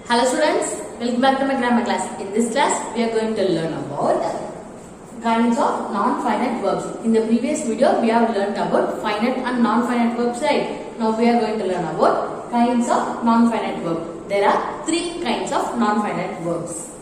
Hello students, welcome back to my grammar class. In this class, we are going to learn about kinds of non-finite verbs. In the previous video, we have learned about finite and non-finite verbs, right? Now we are going to learn about kinds of non-finite verbs. There are three kinds of non-finite verbs.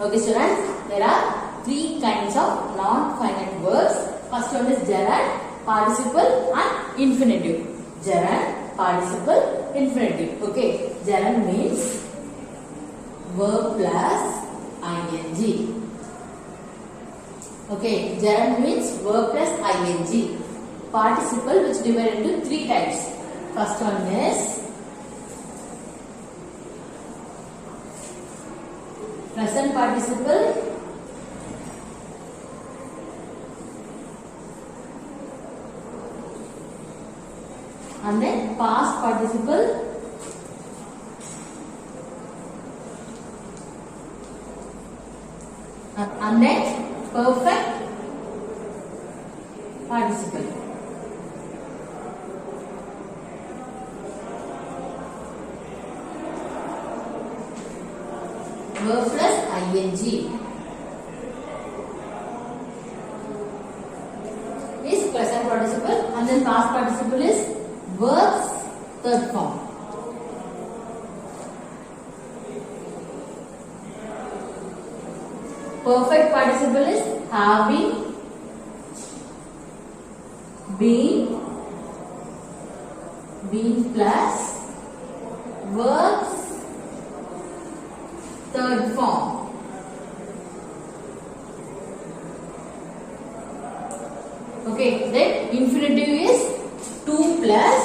Okay students, there are three kinds of non-finite verbs. First one is gerund, participle and infinitive. Gerund, participle, infinitive. Okay, gerund means verb plus ing. Okay, gerund means verb plus ing. Participle which divided into three types. First one is present participle, and then past participle, and then perfect participle. Verb plus ing is present participle, and then past participle is verb's third form. Perfect participle is having, been plus verb's third form. Okay, then infinitive is to plus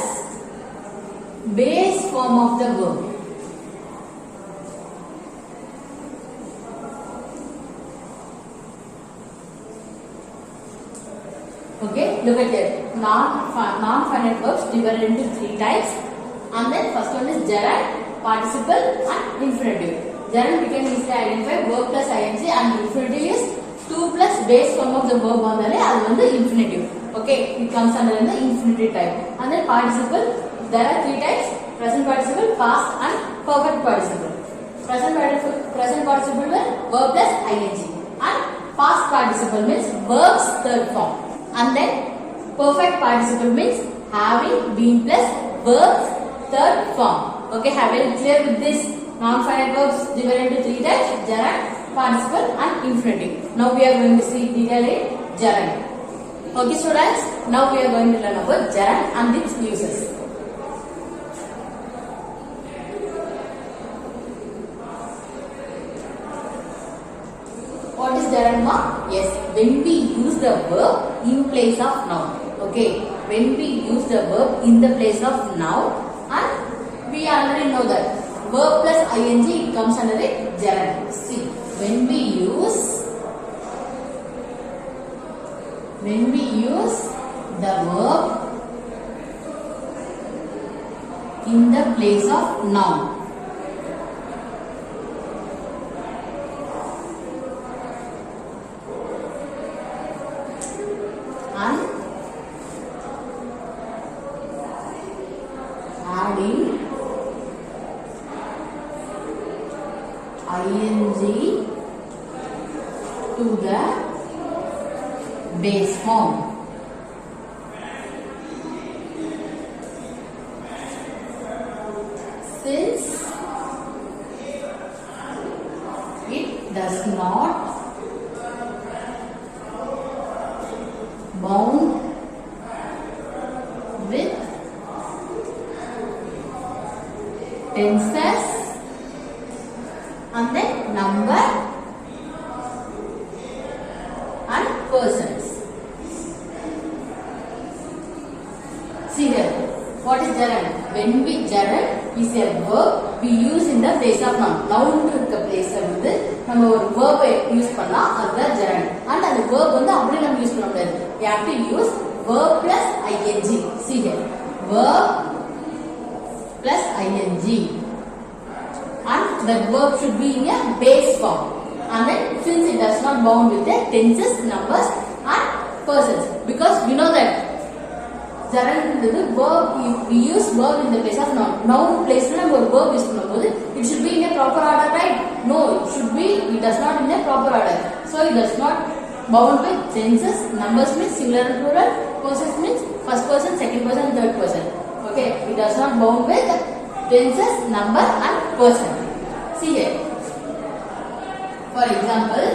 base form of the verb. Okay, look at that. Non-finite verbs divided into three types, and then first one is gerund, participle and infinitive. Gerund we can easily identify verb plus ing, and infinitive is to plus base form of the verb vandale adu vandu infinitive. Okay, it comes under the infinitive type. And then participle, there are three types: present participle, past and perfect participle. Present participle means verb plus ing, and past participle means verb's third form. And then perfect participle means having, been plus verb's third form. Okay, have you clear with this? Non-finite verbs divided into three types: gerund, participle and infinitive. Now we are going to see detail in gerund. Okay students, now we are going to learn about gerund and its uses. What is gerund mark? Yes, when we use the verb in place of noun. Okay, when we use the verb in the place of noun, and we already know that verb plus ing, it comes under a gerund. See, when we use the verb in the place of noun, and adding ing to the base form. Since it does not bound with tenses and then number is a verb we use in the place of noun. Noun இருக்க place வந்து நம்ம ஒரு verb use பண்ணா அதுதான் gerund. And அந்த verb வந்து அப்படியே நம்ம யூஸ் பண்ண முடியாது. We have to use verb plus ing. See here. Verb plus ing. And the verb should be in a base form. And then since it does not bound with the tenses, numbers and persons. Because we know that gerund is verb, we use verb in the place of noun. Noun place la நம்ம ஒரு verb use பண்ணும்போது it should be in a proper order, right? No, it does not in a proper order. So it does not bound with tenses, numbers means singular and plural, persons means first person, second person, third person. Okay, it does not bound with tenses, number and person. See here. For example,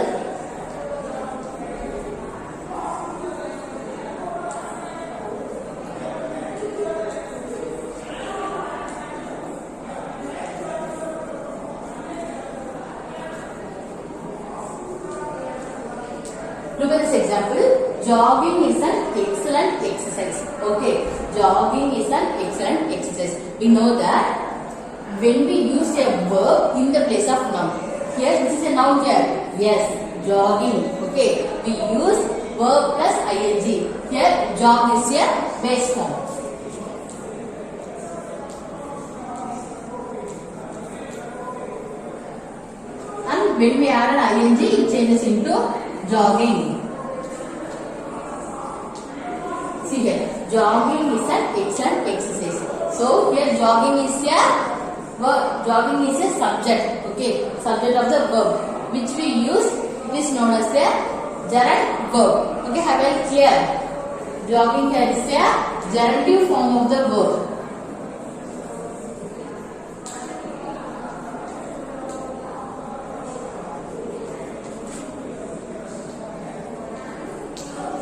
look at this example. Jogging is an excellent exercise. Okay, jogging is an excellent exercise. We know that when we use a verb in the place of noun. Here, this is a noun here. Yes, jogging. Okay, we use verb plus ing. Here, jog is a base form. And when we add an ing, it changes into jogging. See here, jogging is an excellent exercise. So here jogging is a verb. Jogging is a subject. Okay, subject of the verb which we use is known as the gerund verb. Okay, have I clear? Jogging here is a gerundive form of the verb.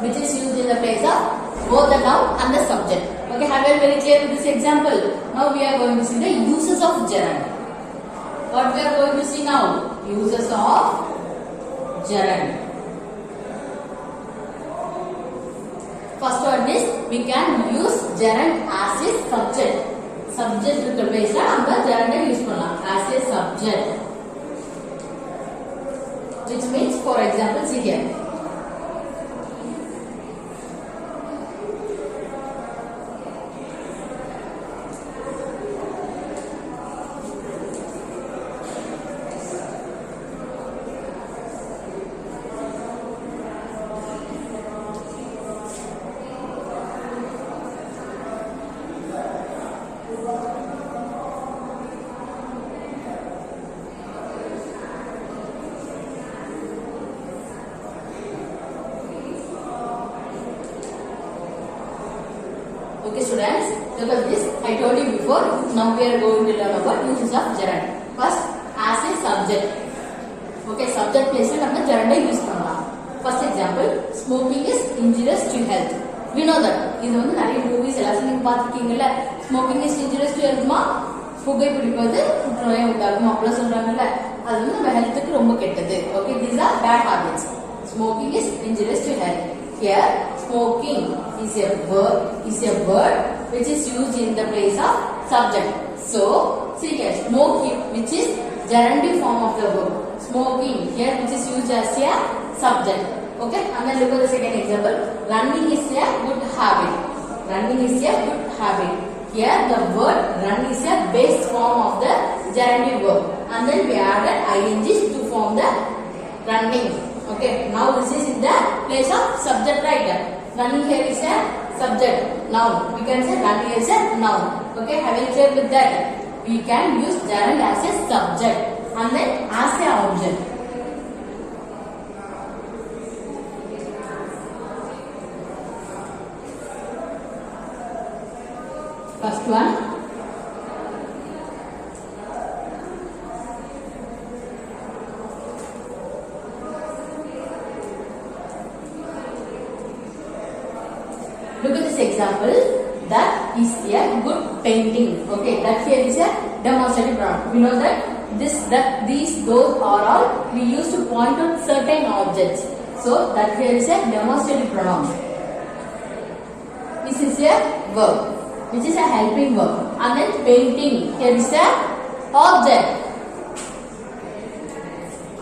Which is used in the place of both the noun and the subject. Okay, have you very clear with this example? Now we are going to see the uses of gerund. What we are going to see now? Uses of gerund. First one is we can use gerund as a subject. Subject இருக்க place நம்ம gerund use பண்ணலாம் as a subject. Which means, for example, see here. Okay students, look at this. I told you before. Now we are going to learn about uses of gerund. First, as a subject. Okay, subject place la நம்ம gerund use பண்ணலாம். First example, smoking is injurious to health. We know that. இது வந்து நிறைய movies எல்லாம் நீங்க பாத்துக்கிட்டீங்கல்ல. Smoking is injurious to health மா புகை பிடிப்பது புற்றுநோயை உண்டாக்கும் அப்படி சொல்றாங்கல்ல. அது வந்து நம்ம ஹெல்த்துக்கு ரொம்ப கெட்டது. Okay, these are bad habits. Smoking is injurious to health. Here, smoking is a word which is used in the place of subject. So, see here, smoking, which is gerundive form of the verb. Smoking here, which is used as a subject. Okay, and then look at the second example. Running is a good habit. Running is a good habit. Here, the word run is a base form of the gerundive verb, and then we added ing to form the running. Okay, now this is in the place of subject, right? Running here is a subject, noun. We can say running is a noun. Okay, have you clear with that? We can use gerund as a subject and then as a object. First one. Look at this example. That is a good painting. Okay, that here is a demonstrative pronoun. We know that this, that, these, those are all we use to point out certain objects. So that here is a demonstrative pronoun. This is a verb, which is a helping verb. and then painting. Here is a object.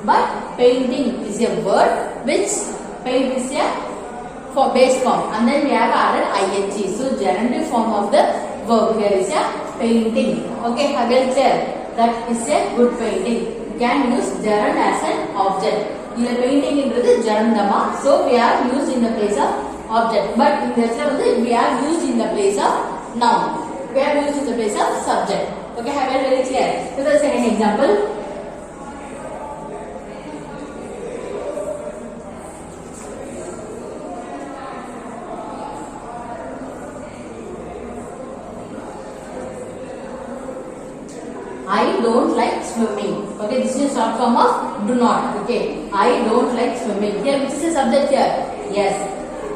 But painting is a word which paint is a for base form, and then we have added ing. So gerundive form of the verb here is a painting. Okay, again there. That is a good painting. You can use gerund as an object. In the painting is gerundama, so we are used in the place of object. But in this level, we are used in the place of noun. We are used in the place of subject. Okay, have it very clear. So the second example. I don't like swimming. Okay, this is short form of do not. Okay, I don't like swimming. Here, which is a subject here? Yes,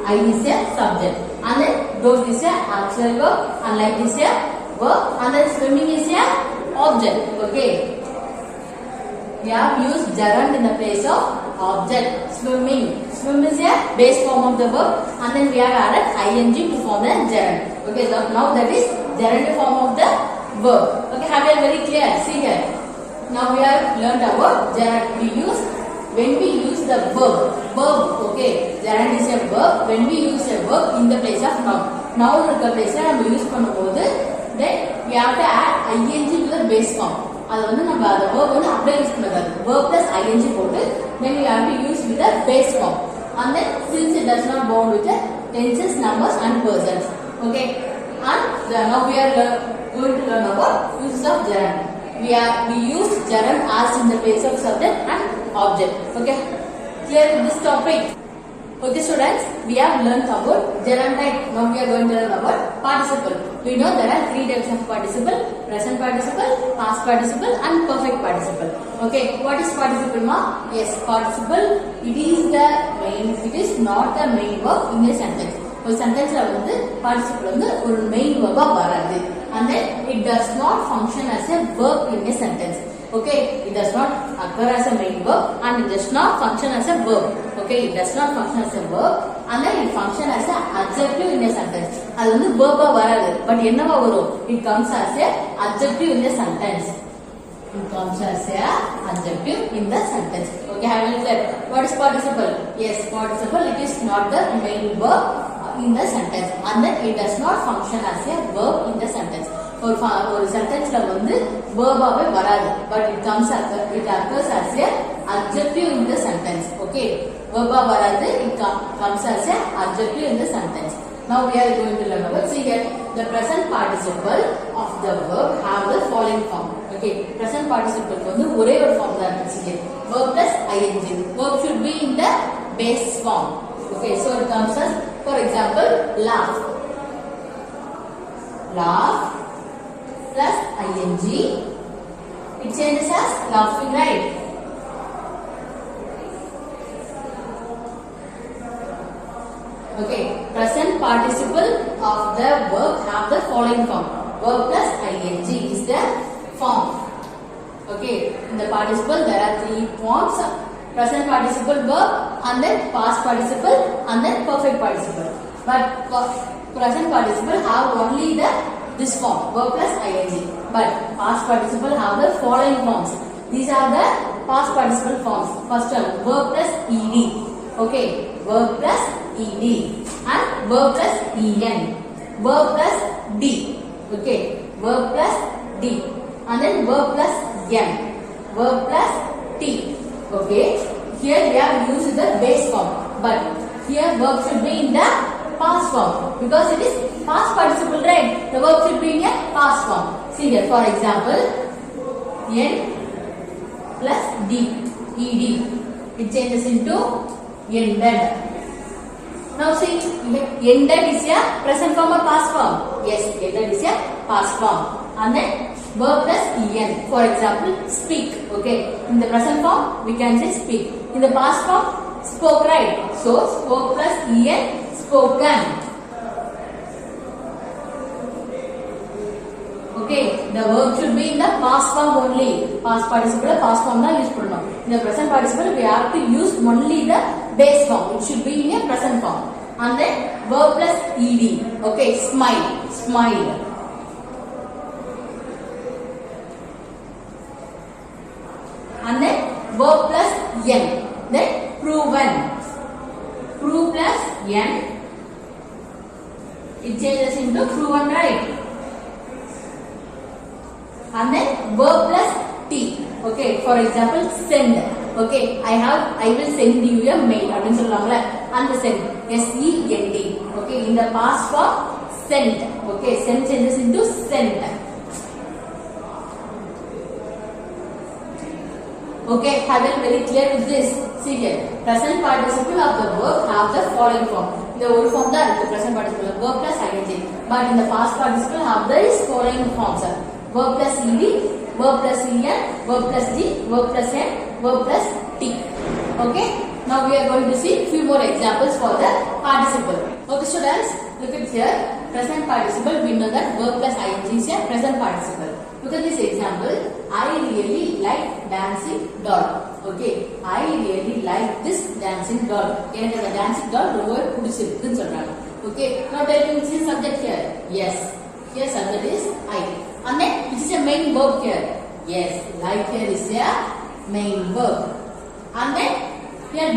I is a subject. And then don't is a actual verb. And like is a verb. And then swimming is a object. Okay, we have used gerund in the place of object. Swimming. Swim is a base form of the verb. And then we have added ing to form the gerund. Okay, so now that is gerund form of the verb. Okay, have it very clear. See here. Now we have learned about gerund. When we use the verb. Okay, gerund is a verb. When we use a verb in the place of noun. Noun in the place of we use பண்ணும்போது then we have to add ing to the base form. அது வந்து நம்ம அந்த verb வந்து அப்படியே use பண்ணக்கூடாது. Verb plus ing போட்டு then we have to use with the base form. And then since it does not bound with the tenses, numbers and persons. Okay, and now we are going to learn about uses of gerund. We use gerund as in the place of subject and object. Okay, clear this topic. Okay students, we have learned about gerund type. Now we are going to learn about participle. We know there are three types of participle: present participle, past participle and perfect participle. Okay, what is participle ma? Yes, participle, it is not the main verb in a sentence. ஒரு சென்டென்ஸ்ல வந்து participle வந்து ஒரு main வெர்பா வராது, and then it does not function as a verb in a sentence. Okay, it does not occur as a main verb and it does not function as a verb. Okay, it does not function as a verb and then it function as a adjective in a sentence. அது வந்து verb வராது, but என்னவா வரும்? It comes as a adjective in a sentence. It comes as a adjective in the sentence. Okay, have you said what is participle? Yes, participle, it is not the main verb in the sentence and then it does not function as a verb in the sentence. ஒரு சென்டென்ஸ்ல வந்து verb-ஆவே வராது, but it occurs as a adjective in the sentence. Okay, verb-ஆ வராது, it comes as a adjective in the sentence. Now we are going to learn about, see here, the present participle of the verb have the following form. Okay, present participle வந்து ஒரே ஒரு form தான் இருக்கு. Verb plus ing. Verb should be in the base form. Okay, so it comes as, for example, laugh. Laugh plus ing. It changes as laughing, right? Okay, present participle of the verb have the following form. Verb plus ing is the form. Okay, in the participle there are three forms: present participle verb, and then past participle, and then perfect participle. But present participle have only this form, verb plus ing. But past participle have the following forms. These are the past participle forms. First one, verb plus ed. Okay, verb plus ed and verb plus en. Verb plus d. Okay, verb plus d and then verb plus n. Verb plus t. Okay, here we have used the base form, but here verb should be in the past form because it is past participle, right? The verb should be in a past form. See here, for example, n plus d, ed, it changes into ended. Now see, ended is a present form or past form? Yes, ended is a past form. And then verb plus en. For example, speak. Okay, in the present form we can say speak. In the past form, spoke, right? So spoke plus en, spoken. Okay, the verb should be in the past form only. Past participle, past form da use பண்ணனும். In the present participle we have to use only the base form. It should be in a present form. And then verb plus ed. Okay, smile, smile. N. Then proven. Prove plus N. It changes into proven, right? And then verb plus T. Okay, for example, send. Okay, I will send you a mail. அப்படின்னு சொல்றாங்கல, அந்த send. S-E-N-D. Okay, in the past form, sent. Okay, send changes into sent. Okay, have it very clear with this. See here, present participle of the verb have the following form. The old form that the present participle verb plus ing, but in the past participle have the following forms: verb plus ed, verb plus en, verb plus d, verb plus n, verb plus t. Okay, now we are going to see few more examples for the participle. Okay students, look at here, present participle. We know that verb plus ing is a present participle. Look at this example. I really like dancing doll. Okay, I really like this dancing doll. எனக்கு அந்த dancing doll ரொம்ப பிடிச்சிருக்குன்னு சொல்றாங்க. Okay, now tell me which is subject here. Yes, here subject is I. And then which is a main verb here. Yes, like here is a main verb. And then here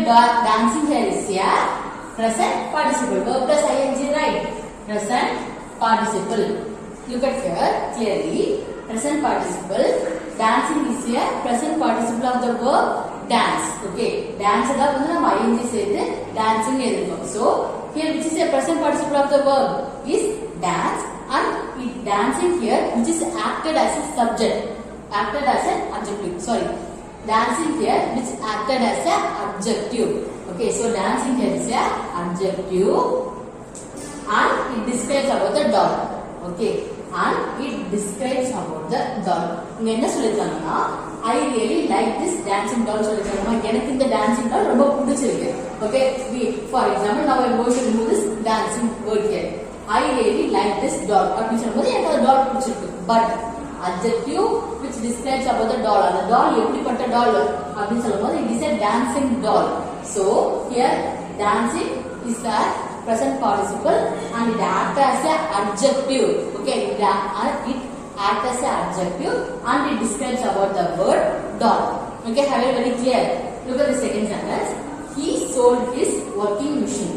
dancing here is a present participle. Verb plus ing, right? Present participle. Look at here clearly. Present participle. Dancing is a present participle of the verb dance. Okay, dance da வந்து நம்ம ing சேர்த்து dancing எழுதுறோம். So here which is a present participle of the verb is dance, and it dancing here which is acted as a subject, acted as an adjective. Sorry, dancing here which acted as a adjective. Okay, so dancing here is a adjective, and it describes about the doll. Okay, and it describes about the doll. இங்க என்ன சொல்லிருக்காங்கன்னா, I really like this dancing doll சொல்லிருக்காங்க. எனக்கு இந்த dancing doll ரொம்ப பிடிச்சிருக்கு. Okay, for example, now I am going to remove this dancing word here. I really like this doll. அப்படி சொல்லும்போது எனக்கு அந்த doll பிடிச்சிருக்கு. But adjective which describes about the doll, அந்த doll எப்படிப்பட்ட doll அப்படி சொல்லும்போது it is a dancing doll. So here dancing is a present participle and it acts as a adjective. Okay, it acts as a adjective and it describes about the word doll. Okay, have it very clear. Look at the second sentence. He sold his working machine.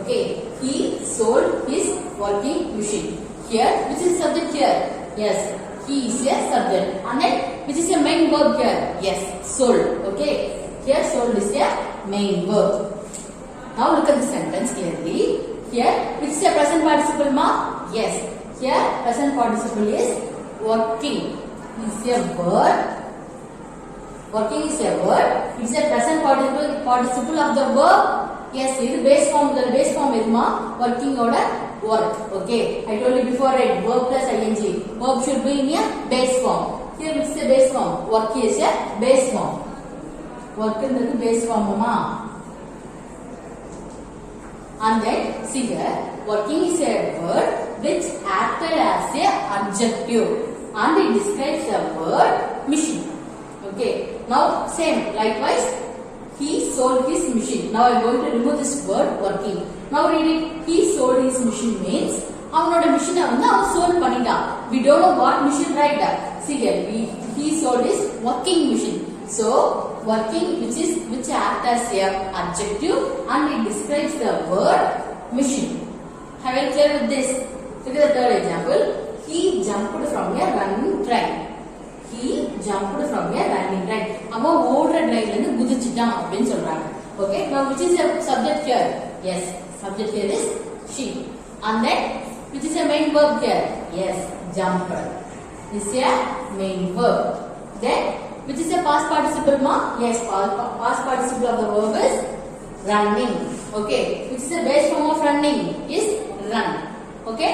Okay, he sold his working machine. Here, which is subject here? Yes, he is a subject. And then, which is a main verb here? Yes, sold. Okay, here sold is a main verb. Now look at the sentence clearly. Here, which is a present participle ma? Yes. Here, present participle is working. It's a word. Working is a word. It's a present participle of the verb. Yes, இது base form. The base form is ma? Working order work. Okay. I told you before, right? Verb plus ing. Verb should be in a base form. Here, which is a base form? Work is a base form. Work is the base form ma? And then see here, working is a word which acted as a adjective and it describes the word machine. Okay, now same likewise, he sold his machine. Now I am going to remove this word working. Now read it. He sold his machine means அவனோட machine வந்து அவன் sold பண்ணிட்டான். We don't know what machine, right? See here, he sold his working machine. So working which acts as a adjective and it describes the word machine. Have you clear with this? Look at the third example. He jumped from a running train. He jumped from a running train. அவன் ஓடுற ட்ரெயின்ல இருந்து குதிச்சிட்டான் அப்படின்னு சொல்றாங்க. Okay, now which is a subject here? Yes, subject here is she. And then which is a main verb here? Yes, jumped. This is a main verb. Then which is a past participle ma? Yes, past participle of the verb is running. Okay, which is a base form of running is run. Okay,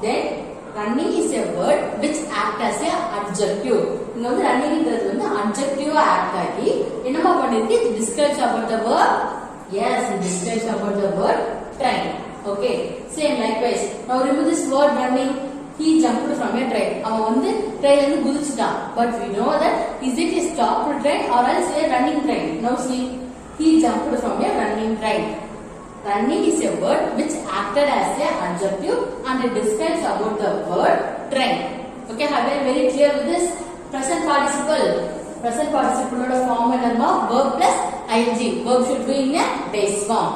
then running is a word which acts as a adjective. இங்க வந்து running ன்றது வந்து adjective act ஆகி என்னமா பண்ணிருக்கு? It describes about the verb. Yes, it describes about the word train. Okay, same likewise. Now remove this word running. He jumped from a train. அவன் வந்து ட்ரெயின்ல இருந்து குதிச்சிட்டான். But we know that is it a stopped train or else a running train? Now see, he jumped from a running train. Running is a word which acted as a adjective and it describes about the word train. Okay, have you very clear with this? Present participle. Present participle ஓட form என்னன்னா verb plus ing. Verb should be in a base form.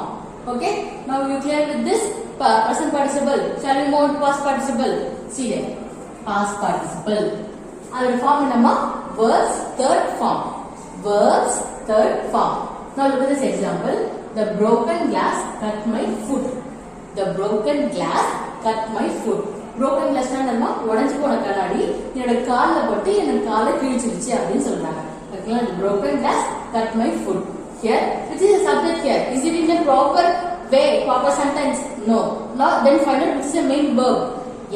Okay. Now you clear with this present participle. Shall we move to past participle? See there. Past participle. Our form number verbs third form. Verbs third form. Now look at this example. The broken glass cut my foot. The broken glass cut my foot. Broken glass na நம்ம உடைஞ்சு போன கண்ணாடி என்னோட கால்ல பட்டு என்னோட காலை கிழிச்சிருச்சு அப்படினு சொல்றாங்க. ஓகேங்களா? The broken glass cut my foot. Here, which is a subject here? Is it in a proper way, proper sentence? No. Now then find out which is a main verb.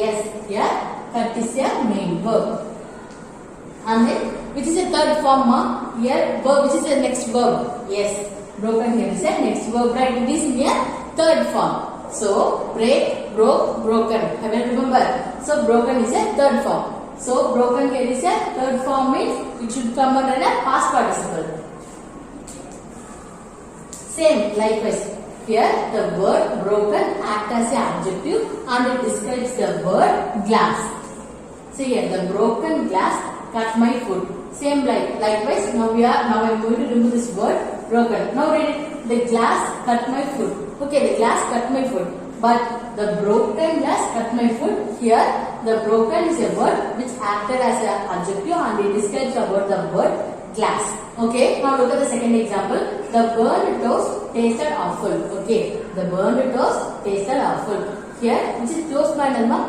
Yes, here cut is a main verb. And then which is a third form? Here verb, which is the next verb? Yes, broken here is a next verb, right? It is in a third form. So break, broke, broken. Have you remember? So broken is a third form. So broken here is a third form means it should come under a past participle. Same likewise. Here the word broken acts as an adjective and it describes the word glass. See here, the broken glass cut my foot. Same likewise. Now I am going to remove this word broken. Now read it. The glass cut my foot. Okay, the glass cut my foot. But the broken glass cut my foot. Here the broken is a word which acted as an adjective and it describes about the word glass. Okay, now look at the second example. The burned toast tasted awful. Okay, the burned toast tasted awful. Here, which is toast by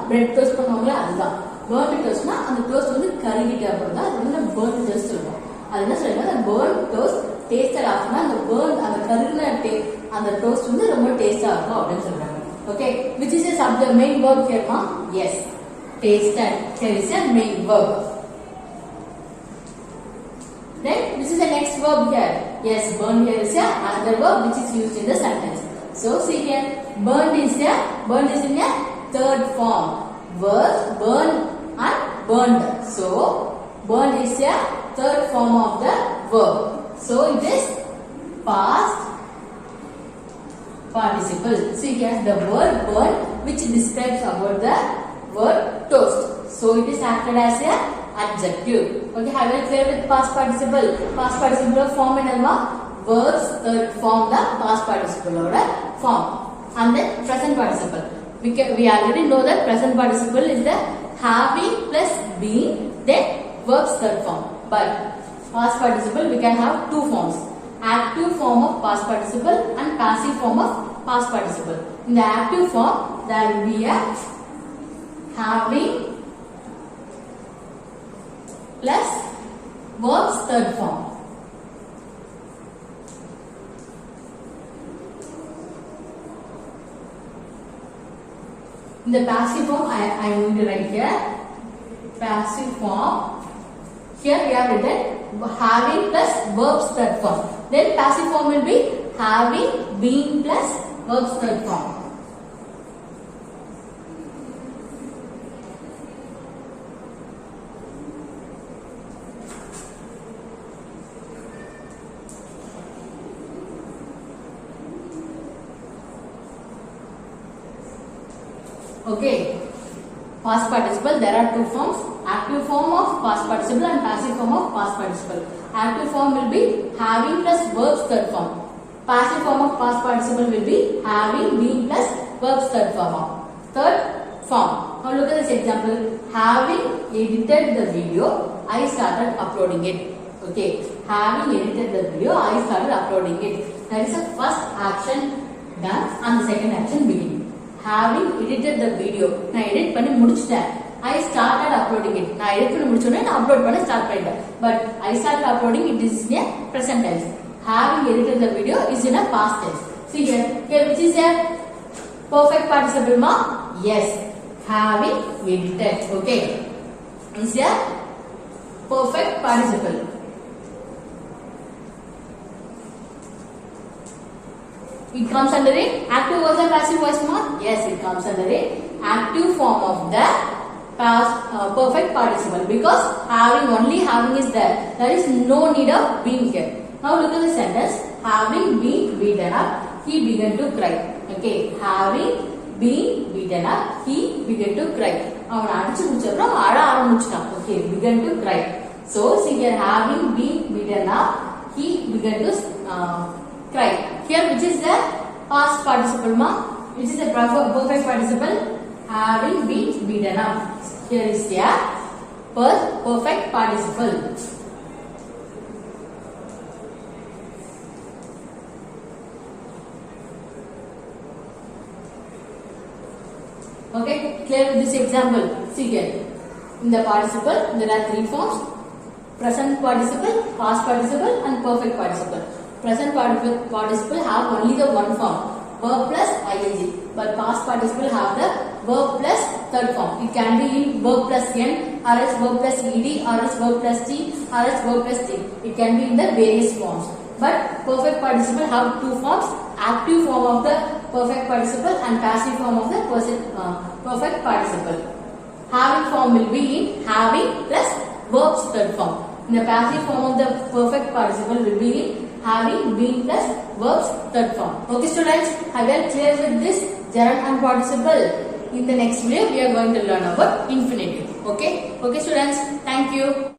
bread toast பண்ணுவாங்களா அதுதான். Burned toast na அந்த toast வந்து கருகிட்ட அப்படினா அது வந்து burned toast சொல்லுவோம். அது என்ன சொல்லுங்க? The burned toast tasted awful. அந்த burn அந்த கருகின அந்த toast வந்து ரொம்ப டேஸ்டா இருக்கும் அப்படினு சொல்றாங்க. Okay, which is a subject main verb here ma? Yes, tasted. Here is a main verb. Then this is the next verb here. Yes, burn here is another verb which is used in the sentence. So see here, burned is in a third form. Verbs burn and burned. So burned is a third form of the verb. So it is past participle. See here, the word burn which describes about the word toast. So it is acted as a adjective. Okay, have you clear with past participle? Past participle form enalma verbs third form the past participle oda form. And then present participle. We already know that present participle is the having plus being then verbs third form. But past participle we can have two forms. Active form of past participle and passive form of past participle. In the active form there will be a having plus verbs third form. In the passive form, I am going to write here passive form. Here we have written having plus verbs third form. Then passive form will be having, being plus verbs third form. Okay, past participle there are two forms, active form of past participle and passive form of past participle. Active form will be having plus verbs third form. Passive form of past participle will be having, being plus verbs third form. Third form. Now look at this example. Having edited the video, I started uploading it. Okay, having edited the video, I started uploading it. That is the first action done and the second action beginning. Having edited the video, நான் edit பண்ணி முடிச்சிட்டேன். I started uploading it. நான் edit பண்ணி முடிச்ச உடனே நான் upload பண்ண start பண்ணிட்டேன். But I started uploading it is in a present tense. Having edited the video is in a past tense. See here, which is a perfect participle ma? Yes, having edited. Okay, is a perfect participle. It comes under it active voice and passive voice ma? Yes, it comes under it active form of the past perfect participle because only having is there. There is no need of being here. Now look at the sentence. Having been beaten up, he began to cry. Okay, having been beaten up, he began to cry. அவன் அடிச்சு முடிச்சப்புறம் அழ ஆரம்பிச்சிட்டான். Okay, began to cry. So see here, having been beaten up, he began get to cry. Here, which is the past participle, ma? Which is the perfect participle? Having been beaten up. Here is the perfect participle. Okay, clear with this example. See here. In the participle, there are three forms: present participle, past participle, and perfect participle. Present participle have only the one form, verb plus ing, but past participle have the verb plus third form. It can be in verb plus n, or else verb plus ed, or else verb plus t, or else verb plus t. It can be in the various forms. But perfect participle have two forms: active form of the perfect participle and passive form of the perfect participle. Having form will be in having plus verb's third form. In the passive form of the perfect participle will be in having been plus verb's third form. Okay students, I will clear with this gerund and participle. In the next video, we are going to learn about infinitive. Okay students, thank you.